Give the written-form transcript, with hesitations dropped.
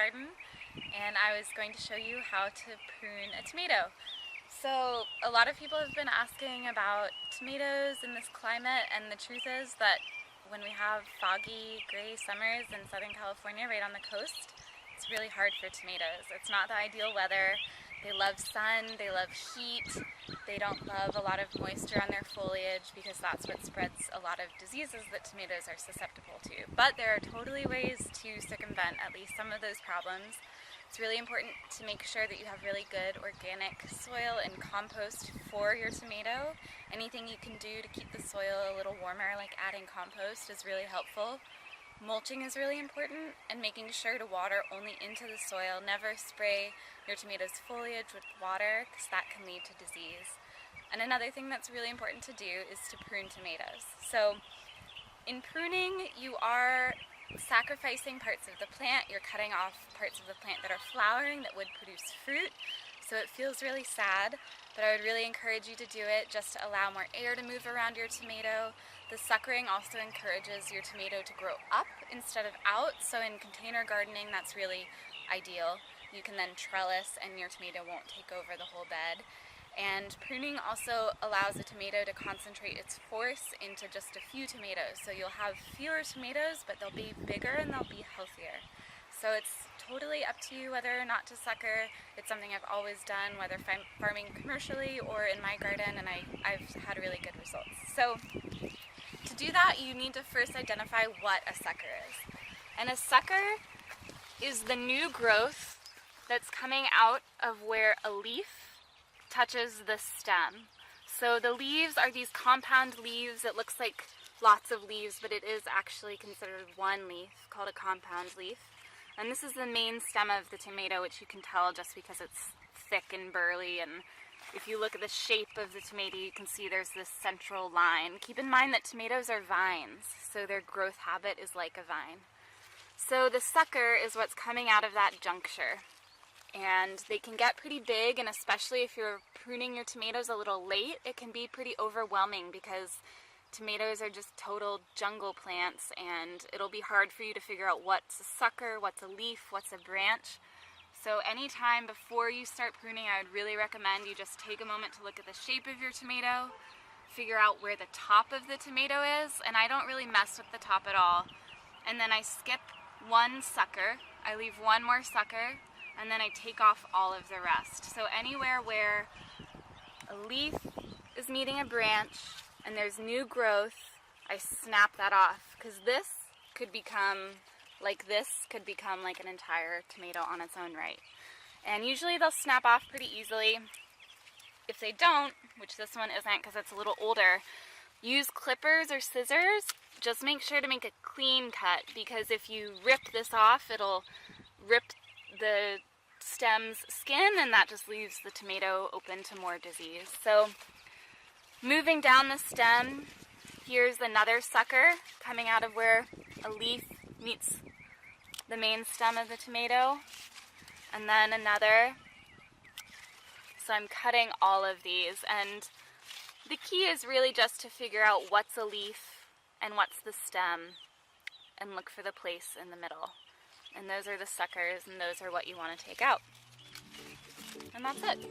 garden, and I was going to show you how to prune a tomato. So a lot of people have been asking about tomatoes in this climate, and the truth is that when we have foggy, gray summers in Southern California right on the coast, it's really hard for tomatoes. It's not the ideal weather. They love sun, they love heat, they don't love a lot of moisture on their foliage because that's what spreads a lot of diseases that tomatoes are susceptible to. But there are totally ways to circumvent at least some of those problems. It's really important to make sure that you have really good organic soil and compost for your tomato. Anything you can do to keep the soil a little warmer, like adding compost, is really helpful. Mulching is really important, and making sure to water only into the soil. Never spray your tomatoes' foliage with water because that can lead to disease. And another thing that's really important to do is to prune tomatoes. So in pruning, you are sacrificing parts of the plant. You're cutting off parts of the plant that are flowering that would produce fruit. So it feels really sad, but I would really encourage you to do it just to allow more air to move around your tomato. The suckering also encourages your tomato to grow up instead of out, so in container gardening that's really ideal. You can then trellis and your tomato won't take over the whole bed. And pruning also allows the tomato to concentrate its force into just a few tomatoes. So you'll have fewer tomatoes, but they'll be bigger and they'll be healthier. So it's totally up to you whether or not to sucker. It's something I've always done, whether farming commercially or in my garden, and I've had really good results. So to do that, you need to first identify what a sucker is. And a sucker is the new growth that's coming out of where a leaf touches the stem. So the leaves are these compound leaves. It looks like lots of leaves, but it is actually considered one leaf, called a compound leaf. And this is the main stem of the tomato, which you can tell just because it's thick and burly. And if you look at the shape of the tomato, you can see there's this central line. Keep in mind that tomatoes are vines, so their growth habit is like a vine. So the sucker is what's coming out of that juncture. And they can get pretty big, and especially if you're pruning your tomatoes a little late, it can be pretty overwhelming because tomatoes are just total jungle plants, and it'll be hard for you to figure out what's a sucker, what's a leaf, what's a branch. So anytime before you start pruning, I would really recommend you just take a moment to look at the shape of your tomato, figure out where the top of the tomato is, and I don't really mess with the top at all. And then I skip one sucker, I leave one more sucker, and then I take off all of the rest. So anywhere where a leaf is meeting a branch and there's new growth, I snap that off, because this could become like an entire tomato on its own right. And usually they'll snap off pretty easily. If they don't, which this one isn't because it's a little older, use clippers or scissors. Just make sure to make a clean cut, because if you rip this off, it'll rip the stem's skin, and that just leaves the tomato open to more disease. So moving down the stem, here's another sucker coming out of where a leaf meets the main stem of the tomato, and then another. So I'm cutting all of these, and the key is really just to figure out what's a leaf and what's the stem, and look for the place in the middle. And those are the suckers, and those are what you want to take out. And that's it.